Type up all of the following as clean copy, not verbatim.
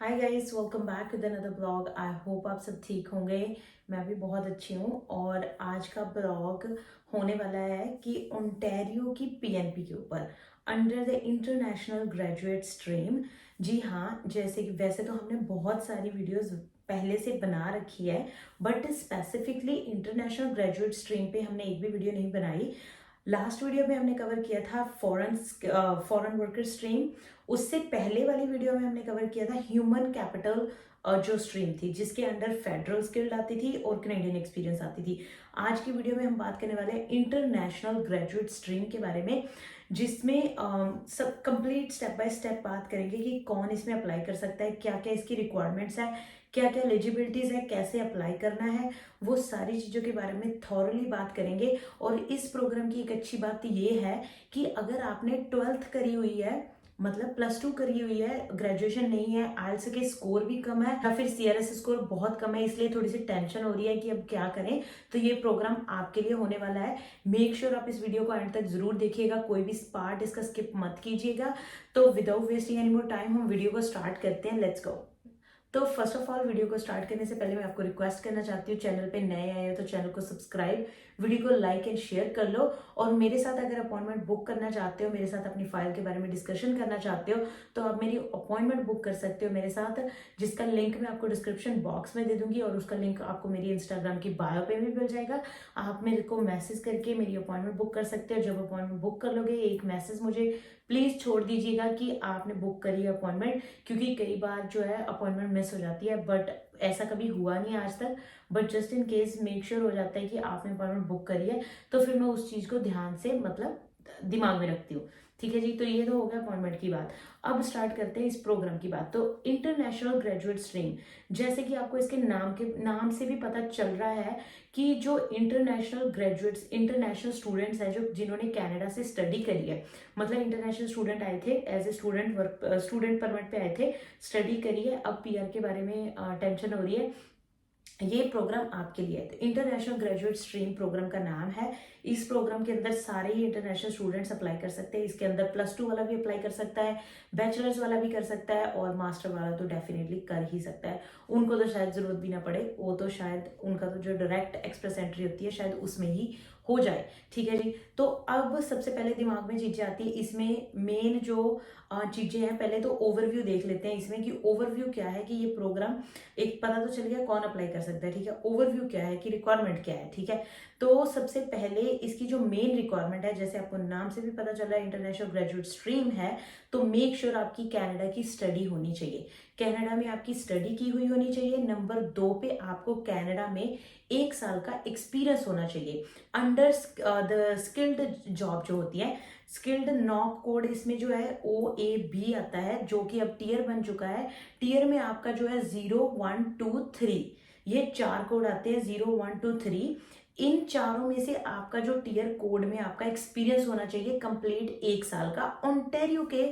Hi guys, welcome back to the another blog. I hope आप सब ठीक होंगे। मैं भी बहुत अच्छी हूँ। और आज का ब्लॉग होने वाला है कि ओंटारियो की पीएनपी के ऊपर, under the international graduate stream. जी हाँ, जैसे कि वैसे तो हमने बहुत सारी वीडियोस पहले से बना रखी है, but specifically international graduate stream पे हमने एक भी वीडियो नहीं बनाई। लास्ट वीडियो में हमने कवर किया था फॉरेन वर्कर स्ट्रीम। उससे पहले वाली वीडियो में हमने कवर किया था ह्यूमन कैपिटल जो स्ट्रीम थी, जिसके अंडर फेडरल स्किल्ड आती थी और कनेडियन एक्सपीरियंस आती थी। आज की वीडियो में हम बात करने वाले हैं इंटरनेशनल ग्रेजुएट स्ट्रीम के बारे में, जिसमें सब कंप्लीट स्टेप बाय स्टेप बात करेंगे कि कौन इसमें अप्लाई कर सकता है, क्या क्या इसकी रिक्वायरमेंट्स है, क्या क्या एलिजिबिलिटीज है, कैसे अप्लाई करना है। वो सारी चीज़ों के बारे में थॉरली बात करेंगे। और इस प्रोग्राम की एक अच्छी बात ये है कि अगर आपने 12th करी हुई है, मतलब +2 करी हुई है, ग्रेजुएशन नहीं है, आइल्स के स्कोर भी कम है या फिर सीआरएस स्कोर बहुत कम है, इसलिए थोड़ी सी टेंशन हो रही है कि अब क्या करें, तो ये प्रोग्राम आपके लिए होने वाला है। मेक श्योर आप इस वीडियो को एंड तक जरूर देखिएगा, कोई भी पार्ट इसका स्किप मत कीजिएगा। तो without wasting any more time हम वीडियो को स्टार्ट करते हैं। Let's go. तो फर्स्ट ऑफ ऑल, वीडियो को स्टार्ट करने से पहले मैं आपको रिक्वेस्ट करना चाहती हूँ, चैनल पे नए आए हो तो चैनल को सब्सक्राइब, वीडियो को लाइक एंड शेयर कर लो। और मेरे साथ अगर अपॉइंटमेंट बुक करना चाहते हो, मेरे साथ अपनी फाइल के बारे में डिस्कशन करना चाहते हो, तो आप मेरी अपॉइंटमेंट बुक कर सकते हो मेरे साथ, जिसका लिंक मैं आपको डिस्क्रिप्शन बॉक्स में दे दूंगी और उसका लिंक आपको मेरी इंस्टाग्राम की बायो पे भी मिल जाएगा। आप मेरे को मैसेज करके मेरी अपॉइंटमेंट बुक कर सकते हो। जब अपॉइंटमेंट बुक कर लोगे, एक मैसेज मुझे प्लीज छोड़ दीजिएगा कि आपने बुक करी है अपॉइंटमेंट, क्योंकि कई बार जो है अपॉइंटमेंट मिस हो जाती है, बट ऐसा कभी हुआ नहीं आज तक। But just in case make sure हो जाता है कि आपने अपॉइंटमेंट बुक करी है, तो फिर मैं उस चीज को ध्यान से मतलब दिमाग में रखती हूँ। ठीक है जी, तो ये तो हो गया अपॉइंटमेंट की बात। अब स्टार्ट करते हैं इस प्रोग्राम की बात। तो इंटरनेशनल ग्रेजुएट स्ट्रीम, जैसे कि आपको इसके नाम से भी पता चल रहा है कि जो इंटरनेशनल ग्रेजुएट्स, इंटरनेशनल स्टूडेंट्स हैं, जो जिन्होंने कनाडा से स्टडी करी है, मतलब इंटरनेशनल स्टूडेंट आए थे एज ए स्टूडेंट परमिट पे आए थे, स्टडी करी है, अब पीआर के बारे में टेंशन हो रही है, ये प्रोग्राम आपके लिए है। तो इंटरनेशनल ग्रेजुएट स्ट्रीम प्रोग्राम का नाम है। इस प्रोग्राम के अंदर सारे ही इंटरनेशनल स्टूडेंट्स अप्लाई कर सकते हैं। इसके अंदर +2 वाला भी अप्लाई कर सकता है, बैचलर्स वाला भी कर सकता है, और मास्टर वाला तो डेफिनेटली कर ही सकता है। उनको तो शायद जरूरत भी ना पड़े, वो तो शायद उनका तो जो डायरेक्ट एक्सप्रेस एंट्री होती है शायद उसमें ही हो जाए। ठीक है जी। तो अब सबसे पहले दिमाग में चीजें आती है, इसमें मेन जो चीजें हैं, पहले तो ओवरव्यू देख लेते हैं इसमें कि ओवरव्यू क्या है, कि ये प्रोग्राम एक पता तो चल गया कौन अप्लाई कर सकता है। ठीक है, ओवरव्यू क्या है कि रिक्वायरमेंट क्या है। ठीक है, तो सबसे पहले इसकी जो मेन रिक्वायरमेंट है, जैसे आपको नाम से भी पता चल रहा है इंटरनेशनल ग्रेजुएट स्ट्रीम है, तो मेक श्योर आपकी कनाडा की स्टडी होनी चाहिए, कनाडा में आपकी स्टडी की हुई होनी चाहिए। नंबर 2 पे आपको कनाडा में 1 साल का एक्सपीरियंस होना चाहिए अंडर द स्किल्ड जॉब जो होती है। स्किल्ड नॉक कोड इसमें जो है OAB आता है, जो कि अब टीयर बन चुका है। टीयर में आपका जो है 0 1 2 3, ये 4 कोड आते हैं, 0 1 2 3। इन चारों में से आपका जो टीयर कोड में आपका एक्सपीरियंस होना चाहिए कंप्लीट 1 साल का, ओंटारियो के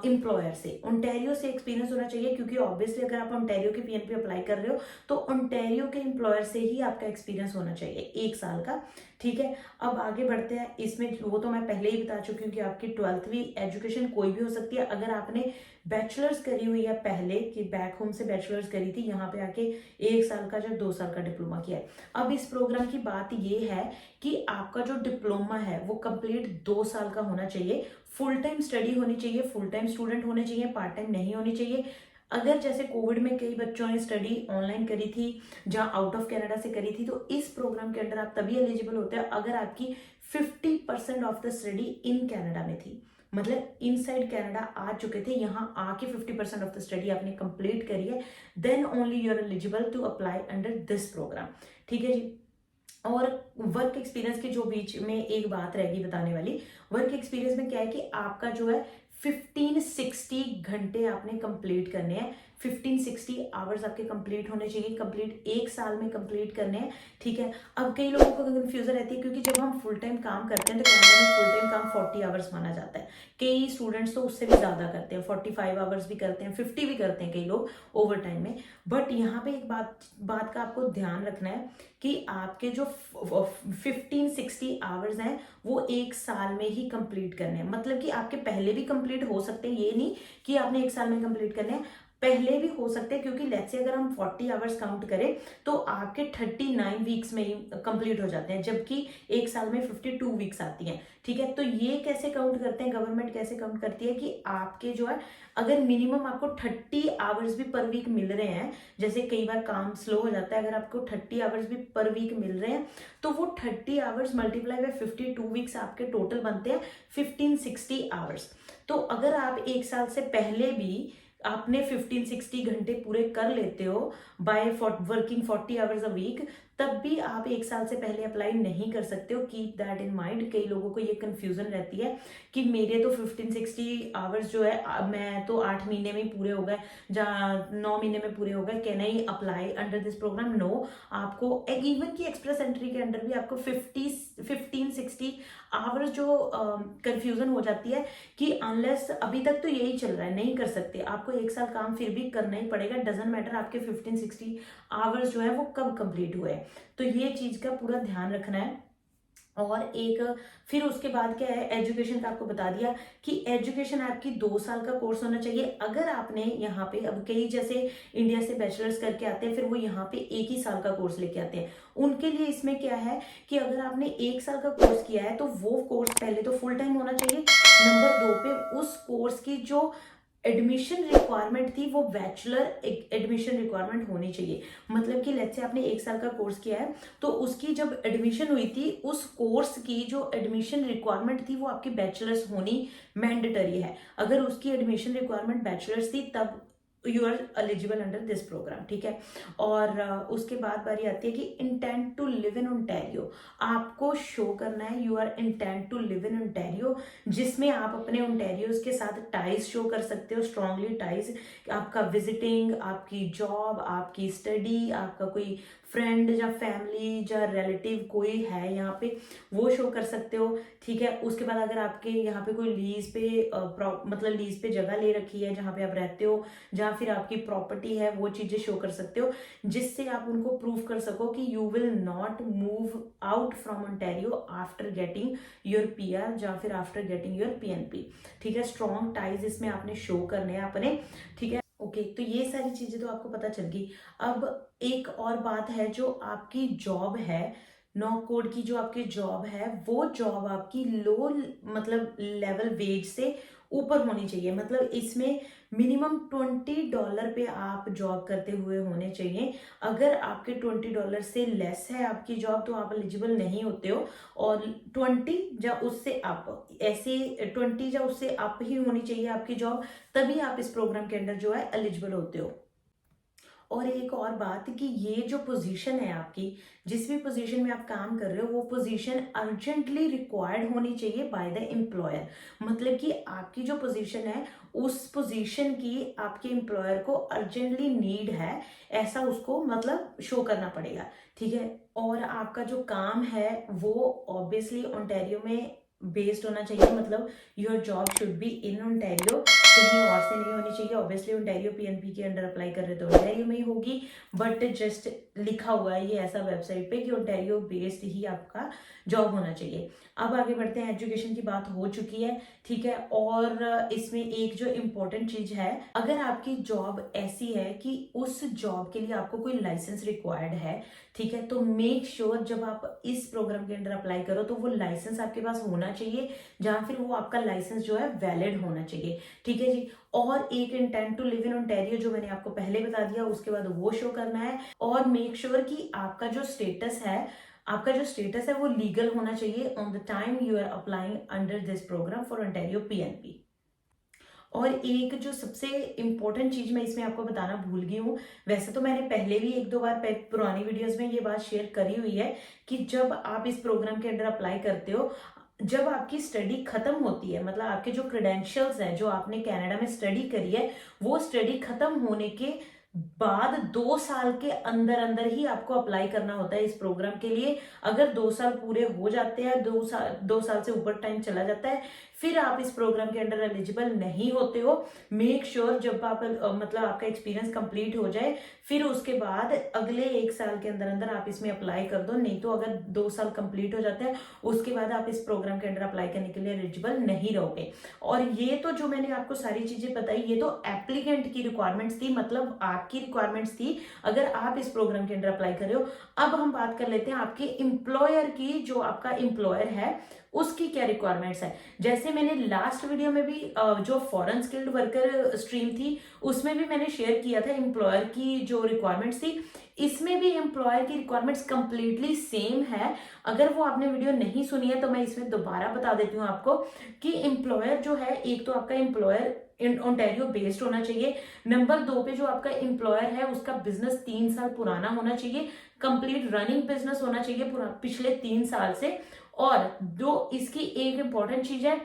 एम्प्लॉयर से, ओंटारियो से एक्सपीरियंस होना चाहिए, क्योंकि ऑब्वियसली अगर आप ओंटारियो के पीएनपी अप्लाई कर रहे हो तो ओंटारियो के एम्प्लॉयर से ही आपका एक्सपीरियंस होना चाहिए 1 साल का। ठीक है, अब आगे बढ़ते हैं। इसमें वो तो मैं पहले ही बता चुकी हूँ कि आपकी 12वीं एजुकेशन कोई भी हो सकती है। अगर आपने बैचलर्स करी हुई है पहले, कि बैक होम से बैचलर्स करी थी, यहाँ पे आके 1 साल का या 2 साल का डिप्लोमा किया है। अब इस प्रोग्राम की बात ये है कि आपका जो डिप्लोमा है वो कंप्लीट 2 साल का होना चाहिए, फुल टाइम स्टडी होनी चाहिए, फुल टाइम स्टूडेंट होने चाहिए, पार्ट टाइम नहीं होनी चाहिए। अगर जैसे कोविड में कई बच्चों ने स्टडी ऑनलाइन करी थी, जहां आउट ऑफ कनाडा से करी थी, तो इस प्रोग्राम के अंडर आप तभी एलिजिबल होते हैं अगर आपकी 50% of the study in Canada में थी, मतलब इन साइड कनाडा आ चुके थे, यहाँ आके 50% ऑफ द स्टडी आपने कंप्लीट करी है, then only you are eligible to apply under this programme. ठीक है जी। और वर्क एक्सपीरियंस के जो बीच में एक बात रहेगी बताने वाली, वर्क एक्सपीरियंस में क्या है कि आपका जो है 1560 घंटे आपने कंप्लीट करने हैं, 1560 आवर्स आपके कंप्लीट होने चाहिए, कंप्लीट 1 साल में कंप्लीट करने हैं। ठीक है, अब कई लोगों को कंफ्यूजन रहती है, क्योंकि जब हम फुल टाइम काम करते हैं तो कनाडा में फुल टाइम काम 40 आवर्स माना जाता है, कई स्टूडेंट्स तो उससे भी ज्यादा करते हैं, 45 आवर्स भी करते हैं, 50 भी करते हैं कई लोग ओवर टाइम में। बट यहाँ पे एक बात का आपको ध्यान रखना है कि आपके जो 1560 आवर्स हैं वो 1 साल में ही कंप्लीट करने हैं, मतलब कि आपके पहले भी कंप्लीट हो सकते हैं, ये नहीं कि आपने 1 साल में कंप्लीट करने हैं। पहले भी हो सकते हैं, क्योंकि लेट्स से अगर हम 40 आवर्स काउंट करें तो आपके 39 वीक्स में ही कंप्लीट हो जाते हैं, जबकि एक साल में 52 वीक्स आती हैं। ठीक है, तो ये कैसे काउंट करते हैं, गवर्नमेंट कैसे काउंट करती है कि आपके जो है अगर मिनिमम आपको 30 आवर्स भी पर वीक मिल रहे हैं, जैसे कई बार काम स्लो हो जाता है, अगर आपको 30 आवर्स भी पर वीक मिल रहे हैं तो वो 30 आवर्स मल्टीप्लाई बाय 52 वीक्स आपके टोटल बनते हैं 1560 आवर्स। तो अगर आप एक साल से पहले भी आपने 1560 घंटे पूरे कर लेते हो by working 40 hours a week, तब भी आप एक साल से पहले अप्लाई नहीं कर सकते हो। Keep that in mind. कई लोगों को ये कंफ्यूजन रहती है कि मेरे तो 1560 आवर्स जो है मैं तो 8 महीने में पूरे हो गए, जहाँ 9 महीने में पूरे हो गए, can I apply under this programme? No. आपको इवन की एक्सप्रेस एंट्री के अंडर भी आपको 1560 आवर्स जो कंफ्यूजन हो जाती है कि अनलेस अभी तक तो यही चल रहा है, नहीं कर सकते, आपको एक साल काम फिर भी करना ही पड़ेगा। डजेंट मैटर आपके 1560 आवर्स जो है वो कब कंप्लीट हुए। तो ये चीज का पूरा ध्यान रखना है। और एक फिर उसके बाद क्या है, एजुकेशन का आपको बता दिया कि एजुकेशन आपकी 2 साल का कोर्स होना चाहिए। अगर आपने यहाँ पे, अब कई जैसे इंडिया से बैचलर्स करके आते हैं, फिर वो यहाँ पे एक ही साल का कोर्स लेके आते हैं, उनके लिए इसमें क्या है कि अगर आपने 1 साल का कोर्स किया है तो वो कोर्स पहले तो फुल टाइम होना चाहिए। नंबर 2 पे उस कोर्स की जो एडमिशन रिक्वायरमेंट थी वो बैचलर एडमिशन रिक्वायरमेंट होनी चाहिए। मतलब कि लेट्स से आपने 1 साल का कोर्स किया है तो उसकी जब एडमिशन हुई थी, उस कोर्स की जो एडमिशन रिक्वायरमेंट थी वो आपकी बैचलर्स होनी मैंडेटरी है। अगर उसकी एडमिशन रिक्वायरमेंट बैचलर्स थी तब you are eligible under this programme. ठीक है, और उसके बाद बारी आती है कि intent to live in Ontario. आपको शो करना है you are intent to live in Ontario, जिसमें आप अपने ओंटारियोज के साथ टाइज शो कर सकते हो, स्ट्रांगली टाइज। आपका विजिटिंग, आपकी जॉब, आपकी स्टडी, आपका कोई फ्रेंड या फैमिली या रिलेटिव कोई है यहाँ पे, वो शो कर सकते हो। ठीक है, उसके बाद अगर आपके यहाँ पे कोई लीज पे मतलब लीज पे जगह ले रखी है जहाँ पे आप रहते हो, जहाँ फिर आपकी प्रॉपर्टी है, वो चीजें शो कर सकते हो, जिससे आप उनको प्रूव कर सको कि you will not move out from Ontario after getting your PR या फिर आफ्टर गेटिंग योर पीएनपी। ठीक है, स्ट्रॉन्ग टाइज इसमें आपने शो करने हैं अपने। ठीक है, ओके, तो ये सारी चीजें तो आपको पता चल गई। अब एक और बात है, जो आपकी जॉब है, नो कोड की जो आपकी जॉब है, वो जॉब आपकी लो मतलब लेवल वेज से ऊपर होनी चाहिए। मतलब इसमें मिनिमम $20 पे आप जॉब करते हुए होने चाहिए। अगर आपके $20 से लेस है आपकी जॉब तो आप एलिजिबल नहीं होते हो, और 20 या उससे अप, ऐसे 20 या उससे अप ही होनी चाहिए आपकी जॉब, तभी आप इस प्रोग्राम के अंदर जो है एलिजिबल होते हो। और एक और बात कि ये जो पोजीशन है आपकी, जिस भी पोजीशन में आप काम कर रहे हो, वो पोजीशन अर्जेंटली रिक्वायर्ड होनी चाहिए बाय द एम्प्लॉयर। मतलब कि आपकी जो पोजीशन है, उस पोजीशन की आपके एम्प्लॉयर को अर्जेंटली नीड है, ऐसा उसको मतलब शो करना पड़ेगा। ठीक है, और आपका जो काम है वो ऑब्वियसली ओंटारियो में बेस्ड होना चाहिए। मतलब your job should be in Ontario, कहीं और से नहीं होनी चाहिए। ऑब्वियसली ओंटारियो पीएनपी के अंडर अप्लाई कर रहे तो ओंटारियो में ही होगी, बट जस्ट लिखा हुआ है ये ऐसा वेबसाइट पे कि ओंटारियो बेस्ड ही आपका जॉब होना चाहिए। अब आगे बढ़ते हैं, एजुकेशन की बात हो चुकी है। ठीक है, और इसमें एक जो इम्पोर्टेंट चीज है, अगर आपकी जॉब ऐसी है कि उस जॉब के लिए आपको कोई लाइसेंस रिक्वायर्ड है, ठीक है, तो मेक श्योर जब आप इस प्रोग्राम के अंडर अप्लाई करो तो वो लाइसेंस आपके पास होना चाहिए, जहां फिर वो आपका लाइसेंस जो है वैलिड होना चाहिए। ठीक है जी, और एक intent to live in Ontario जो मैंने आपको पहले बता दिया, उसके बाद वो शो करना है। और मेक श्योर कि आपका जो स्टेटस है वो लीगल होना चाहिए on the time you are applying under this programme for Ontario PNP. और एक जो सबसे इंपॉर्टेंट चीज मैं इसमें आपको बताना भूल गई हूँ, वैसे तो मैंने पहले भी 1-2 बार पुरानी वीडियोस में ये बात शेयर करी हुई है कि जब आप इस प्रोग्राम के अंदर अप्लाई करते हो, जब आपकी स्टडी खत्म होती है, मतलब आपके जो क्रेडेंशियल्स हैं, जो आपने कनाडा में स्टडी करी है, वो स्टडी खत्म होने के बाद 2 साल के अंदर अंदर ही आपको अप्लाई करना होता है इस प्रोग्राम के लिए। अगर 2 साल पूरे हो जाते हैं, 2 साल से ऊपर टाइम चला जाता है, फिर आप इस प्रोग्राम के अंडर एलिजिबल नहीं होते हो। मेक श्योर जब आप मतलब आपका एक्सपीरियंस कंप्लीट हो जाए, फिर उसके बाद अगले 1 साल के अंदर अंदर आप इसमें अप्लाई कर दो। नहीं तो अगर 2 साल कंप्लीट हो जाते हैं, उसके बाद आप इस प्रोग्राम के अंडर अप्लाई करने के लिए एलिजिबल नहीं रहोगे। और ये तो जो मैंने आपको सारी चीजें बताई, ये तो एप्लीकेंट की रिक्वायरमेंट्स थी, मतलब आपकी रिक्वायरमेंट्स थी अगर आप इस प्रोग्राम के अंडर अप्लाई कर रहे हो। अब हम बात कर लेते हैं आपके एम्प्लॉयर की। जो आपका एम्प्लॉयर है उसकी क्या रिक्वायरमेंट्स है। जैसे मैंने लास्ट वीडियो में भी जो फॉरेन स्किल्ड वर्कर स्ट्रीम थी, उसमें भी मैंने शेयर किया था एम्प्लॉयर की जो रिक्वायरमेंट्स थी। इसमें भी एम्प्लॉयर की रिक्वायरमेंट्स कंप्लीटली सेम है। अगर वो आपने वीडियो नहीं सुनी है तो मैं इसमें दोबारा बता देती हूँ आपको कि एम्प्लॉयर जो है, एक तो आपका एम्प्लॉयर ओंटारियो बेस्ड होना चाहिए। नंबर 2 पे जो आपका एम्प्लॉयर है उसका बिजनेस 3 साल पुराना होना चाहिए, कंप्लीट रनिंग बिजनेस होना चाहिए पिछले 3 साल से। और जो इसकी एक इंपॉर्टेंट चीज है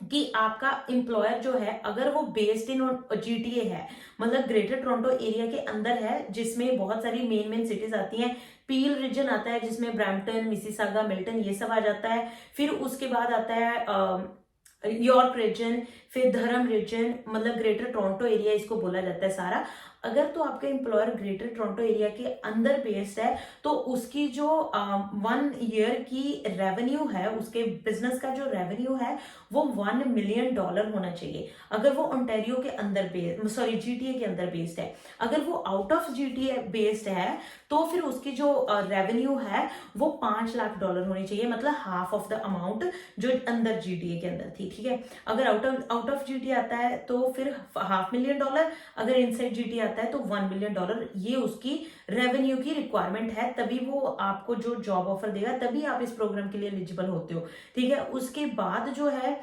कि आपका एम्प्लॉयर जो है, अगर वो बेस्ड इन जीटीए है, मतलब ग्रेटर टोरंटो एरिया के अंदर है, जिसमें बहुत सारी मेन मेन सिटीज आती हैं। पील रीजन आता है जिसमें ब्रैम्पटन, मिसिसागा, मिल्टन ये सब आ जाता है। फिर उसके बाद आता है यॉर्क रीजन, फिर धर्म रीजन, मतलब ग्रेटर टोरंटो एरिया इसको बोला जाता है सारा। अगर तो आपका एम्प्लॉयर ग्रेटर टोरंटो एरिया के अंदर बेस्ड है, तो उसकी जो 1 ईयर की रेवेन्यू है, उसके बिजनेस का जो रेवेन्यू है वो $1 मिलियन होना चाहिए। अगर वो ओंटारियो के अंदर जीटीए के अंदर बेस्ड है। अगर वो आउट ऑफ जीटीए बेस्ड है तो फिर उसकी जो रेवेन्यू है वो $5 लाख होनी चाहिए, मतलब हाफ ऑफ द अमाउंट जो अंदर जीटीए के अंदर थी। ठीक है, अगर आउट ऑफ जीटीए आता है तो फिर $500,000, अगर इनसाइड जीटीए आता है तो $1 मिलियन। ये उसकी रेवेन्यू की रिक्वायरमेंट है, तभी वो आपको जो जॉब ऑफर देगा, तभी आप इस प्रोग्राम के लिए एलिजिबल होते हो। ठीक है, उसके बाद जो है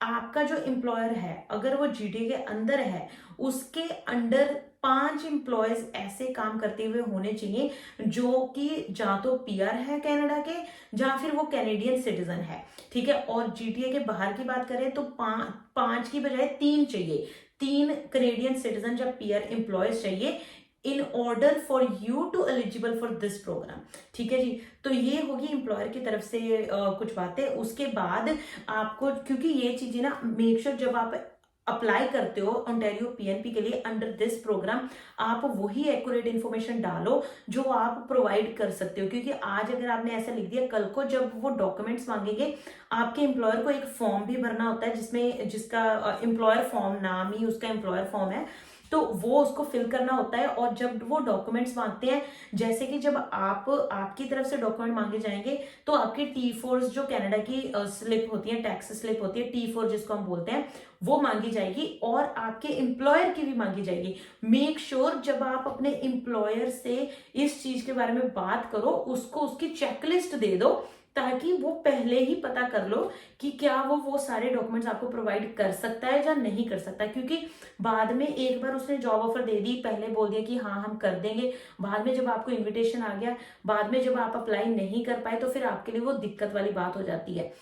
आपका जो एम्प्लॉयर है, अगर वो जीटीए के अंदर है, उसके अंडर 5 एम्प्लॉयज ऐसे काम करते हुए होने चाहिए जो कि या तो पीआर है कनाडा के, या फिर वो कैनेडियन सिटीजन है। ठीक है, और जीटीए के बाहर की बात करें तो 5 की बजाय 3 चाहिए। 3 कनेडियन सिटीजन या पीआर एम्प्लॉयज चाहिए in order for you to eligible for this programme. ठीक है जी, तो ये होगी एम्प्लॉयर की तरफ से कुछ बातें। उसके बाद आपको, क्योंकि ये चीजें ना, मेक श्योर जब आप अप्लाई करते हो ओंटारियो पीएनपी के लिए अंडर दिस प्रोग्राम, आप वही एक्यूरेट इन्फॉर्मेशन डालो जो आप प्रोवाइड कर सकते हो। क्योंकि आज अगर आपने ऐसा लिख दिया, कल को जब वो डॉक्यूमेंट्स मांगेंगे, आपके एम्प्लॉयर को एक फॉर्म भी भरना होता है जिसका एम्प्लॉयर फॉर्म, नाम ही उसका एम्प्लॉयर फॉर्म है, तो वो उसको फिल करना होता है। और जब वो डॉक्यूमेंट्स मांगते हैं, जैसे कि जब आपकी तरफ से डॉक्यूमेंट मांगे जाएंगे, तो आपकी T4 जो कनाडा की स्लिप होती है, टैक्स स्लिप होती है, T4 जिसको हम बोलते हैं, वो मांगी जाएगी और आपके एम्प्लॉयर की भी मांगी जाएगी। मेक श्योर जब आप अपने एम्प्लॉयर से इस चीज के बारे में बात करो, उसको उसकी चेकलिस्ट दे दो, ताकि वो पहले ही पता कर लो कि क्या वो सारे डॉक्यूमेंट्स आपको प्रोवाइड कर सकता है या नहीं कर सकता। क्योंकि बाद में एक बार उसने जॉब ऑफर दे दी, पहले बोल दिया कि हाँ हम कर देंगे, बाद में जब आपको इनविटेशन आ गया, बाद में जब आप अप्लाई नहीं कर पाए, तो फिर आपके लिए वो दिक्कत वाली बात हो जाती है।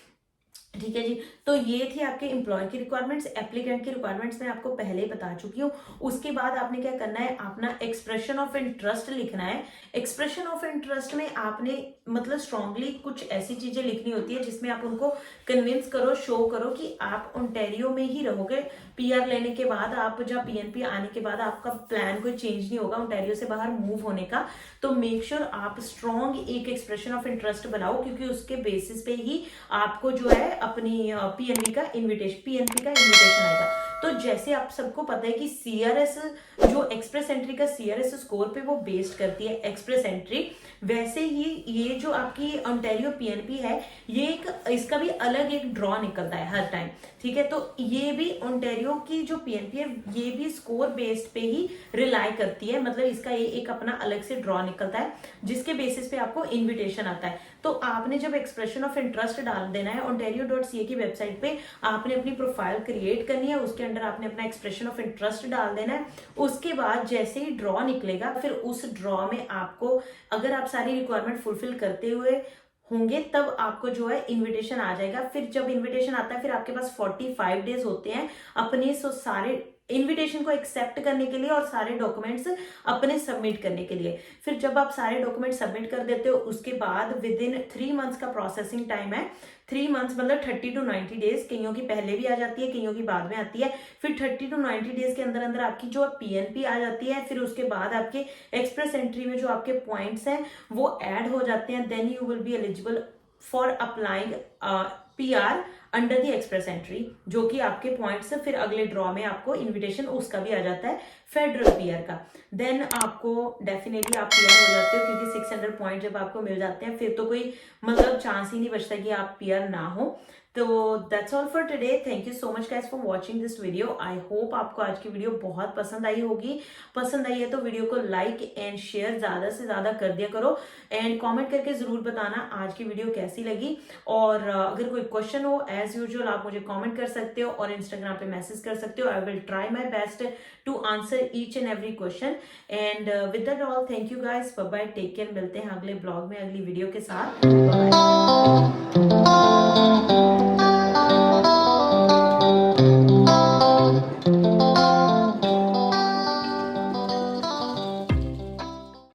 ठीक है जी, तो ये थी आपके एम्प्लॉयर की रिक्वायरमेंट्स। एप्लीकेंट की रिक्वायरमेंट्स मैं आपको पहले ही बता चुकी हूँ। उसके बाद आपने क्या करना है, अपना एक्सप्रेशन ऑफ इंटरेस्ट लिखना है। एक्सप्रेशन ऑफ इंटरेस्ट में आपने मतलब स्ट्रांगली कुछ ऐसी चीजें लिखनी होती है जिसमें आप उनको कन्विंस करो, शो करो कि आप ओंटारियो में ही रहोगे। पीआर लेने के बाद, आप जब पीएनपी आने के बाद आपका प्लान कोई चेंज नहीं होगा ओंटारियो से बाहर मूव होने का। तो मेक श्योर आप स्ट्रॉन्ग एक एक्सप्रेशन ऑफ इंटरेस्ट बनाओ, क्योंकि उसके बेसिस पे ही आपको जो है अपनी पीएनपी का इन्विटेशन आएगा। तो जैसे आप सबको पता है कि सीआरएस, जो एक्सप्रेस एंट्री का सीआरएस स्कोर पे वो बेस्ड करती है एक्सप्रेस एंट्री, वैसे ही ये जो आपकी ओंटारियो पीएनपी है, इसका भी अलग एक ड्रॉ निकलता है हर टाइम। ठीक है, तो ये भी ओंटारियो की जो पीएनपी है, ये भी स्कोर बेस्ड पे ही रिलाई करती है। मतलब इसका ये एक अपना अलग से ड्रॉ निकलता है जिसके बेसिस पे आपको इन्विटेशन आता है। तो आपने जब एक्सप्रेशन ऑफ इंटरेस्ट डाल देना है ontario.ca की वेबसाइट पे, आपने अपनी प्रोफाइल क्रिएट करनी है, उसके अंदर आपने अपना एक्सप्रेशन ऑफ इंटरेस्ट डाल देना है। उसके बाद जैसे ही ड्रॉ निकलेगा, फिर उस ड्रॉ में आपको, अगर आप सारी रिक्वायरमेंट फुलफिल करते हुए होंगे, तब आपको जो है इनविटेशन आ जाएगा। फिर जब इनविटेशन आता है, फिर आपके पास 45 डेज होते हैं अपने सारे इनविटेशन को एक्सेप्ट करने के लिए और सारे डॉक्यूमेंट्स अपने सबमिट करने के लिए। फिर जब आप सारे डॉक्यूमेंट सबमिट कर देते हो उसके बाद विद इन 3 मंथ्स का प्रोसेसिंग टाइम है। 3 मंथ्स मतलब 30 to 90 डेज, कईयों की पहले भी आ जाती है, कईयों की बाद में आती है। फिर 30 to 90 डेज के अंदर अंदर आपकी जो पीएनपी आ जाती है। फिर उसके बाद आपके एक्सप्रेस एंट्री में जो आपके पॉइंट्स हैं वो ऐड हो जाते हैं। Then you will be eligible for applying PR under the express entry, जो कि आपके पॉइंट्स फिर अगले ड्रॉ में आपको इनविटेशन उसका भी आ जाता है फेडरल पीआर का। देन आपको डेफिनेटली आप पीआर हो जाते हो, क्योंकि 600 पॉइंट जब आपको मिल जाते हैं फिर तो कोई मतलब चांस ही नहीं बचता कि आप पीआर ना हो। तो that's all for today. Thank you so much guys for watching this video. I hope आपको आज की वीडियो बहुत पसंद आई होगी। पसंद आई है तो वीडियो को लाइक एंड शेयर ज्यादा से ज्यादा कर दिया करो एंड कमेंट करके जरूर बताना आज की वीडियो कैसी लगी। और अगर कोई क्वेश्चन हो एज यूजुअल आप मुझे कमेंट कर सकते हो और इंस्टाग्राम पे मैसेज कर सकते हो। I will try my best to answer each and every question. And with that all, thank you guys, bye bye, take care. मिलते हैं अगले ब्लॉग में अगली वीडियो के साथ। बाय।